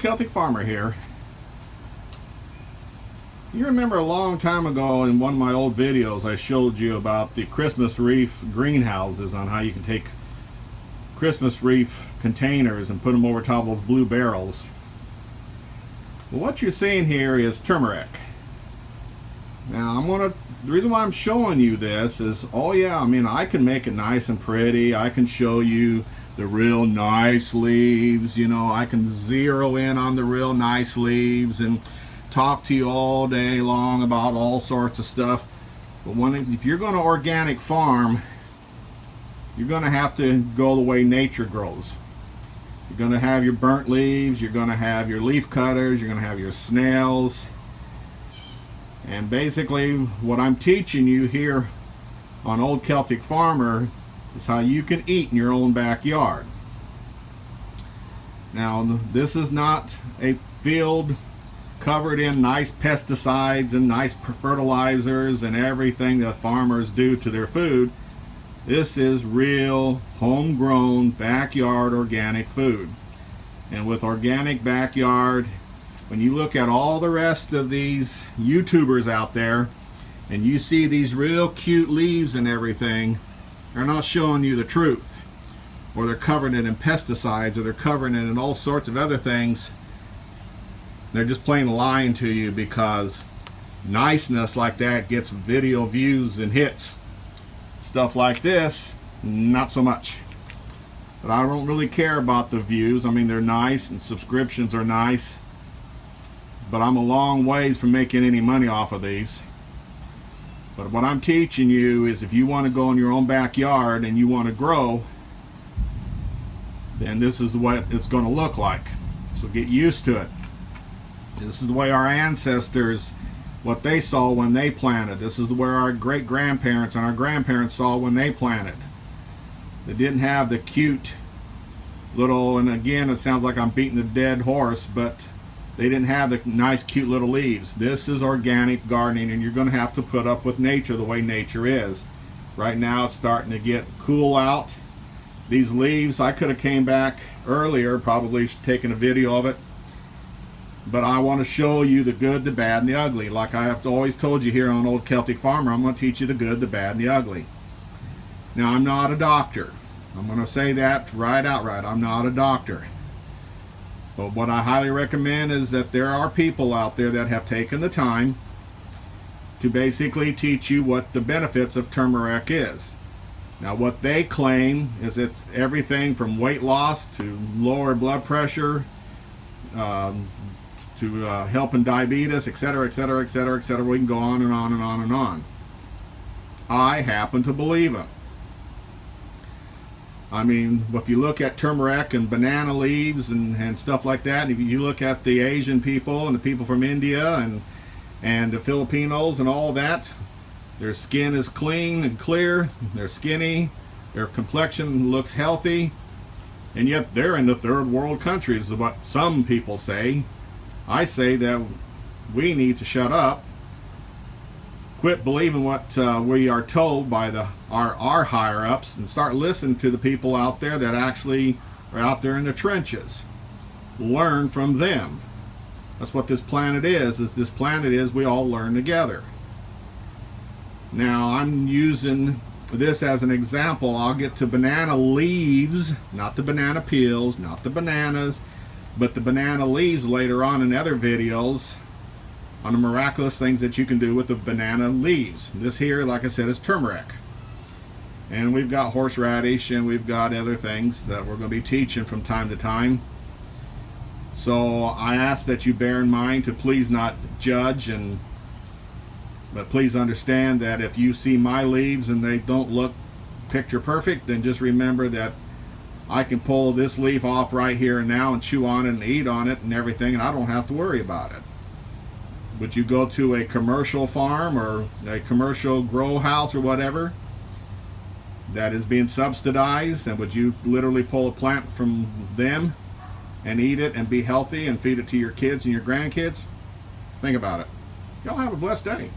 Celtic Farmer here. You remember a long time ago in one of my old videos I showed you about the Christmas wreath greenhouses, on how you can take Christmas wreath containers and put them over top of those blue barrels. Well, what you're seeing here is turmeric. Now the reason why I'm showing you this is, oh yeah, I mean, I can make it nice and pretty. I can show you the real nice leaves, you know, I can zero in on the real nice leaves and talk to you all day long about all sorts of stuff. But if you're going to organic farm, you're going to have to go the way nature grows. You're going to have your burnt leaves, you're going to have your leaf cutters, you're going to have your snails. And basically what I'm teaching you here on Old Celtic Farmer is how you can eat in your own backyard. Now, this is not a field covered in nice pesticides and nice fertilizers and everything that farmers do to their food. This is real homegrown backyard organic food. And with organic backyard, when you look at all the rest of these YouTubers out there and you see these real cute leaves and everything, they're not showing you the truth, or they're covering it in pesticides, or they're covering it in all sorts of other things. They're just plain lying to you, because niceness like that gets video views and hits. Stuff like this, not so much. But I don't really care about the views. I mean, they're nice and subscriptions are nice, but I'm a long ways from making any money off of these. But what I'm teaching you is, if you want to go in your own backyard and you want to grow, then this is the way it's going to look like. So get used to it. This is the way our ancestors, what they saw when they planted. This is the way our great-grandparents and our grandparents saw when they planted. They didn't have the cute little, and again, it sounds like I'm beating a dead horse, but they didn't have the nice cute little leaves. This is organic gardening, and you're going to have to put up with nature the way nature is. Right now it's starting to get cool out. These leaves, I could have came back earlier, probably taken a video of it, but I want to show you the good, the bad, and the ugly. Like I have always told you here on Old Celtic Farmer, I'm going to teach you the good, the bad, and the ugly. Now, I'm not a doctor. I'm going to say that right outright. I'm not a doctor. But what I highly recommend is that there are people out there that have taken the time to basically teach you what the benefits of turmeric is. Now, what they claim is it's everything from weight loss to lower blood pressure, to helping diabetes, etc., etc., etc., etc. We can go on and on and on and on. I happen to believe them. I mean, if you look at turmeric and banana leaves and stuff like that, and if you look at the Asian people and the people from India and the Filipinos and all that, their skin is clean and clear, they're skinny, their complexion looks healthy, and yet they're in the third world countries, is what some people say. I say that we need to shut up, quit believing what we are told by our higher ups, and start listening to the people out there that actually are out there in the trenches. Learn from them. That's what this planet is this planet is we all learn together. Now, I'm using this as an example. I'll get to banana leaves, not the banana peels, not the bananas, but the banana leaves later on in other videos on the miraculous things that you can do with the banana leaves. This here, like I said, is turmeric. And we've got horseradish, and we've got other things that we're going to be teaching from time to time. So I ask that you bear in mind to please not judge, but please understand that if you see my leaves and they don't look picture perfect, then just remember that I can pull this leaf off right here and now and chew on it and eat on it and everything, and I don't have to worry about it. Would you go to a commercial farm or a commercial grow house or whatever that is being subsidized, and would you literally pull a plant from them and eat it and be healthy and feed it to your kids and your grandkids? Think about it. Y'all have a blessed day.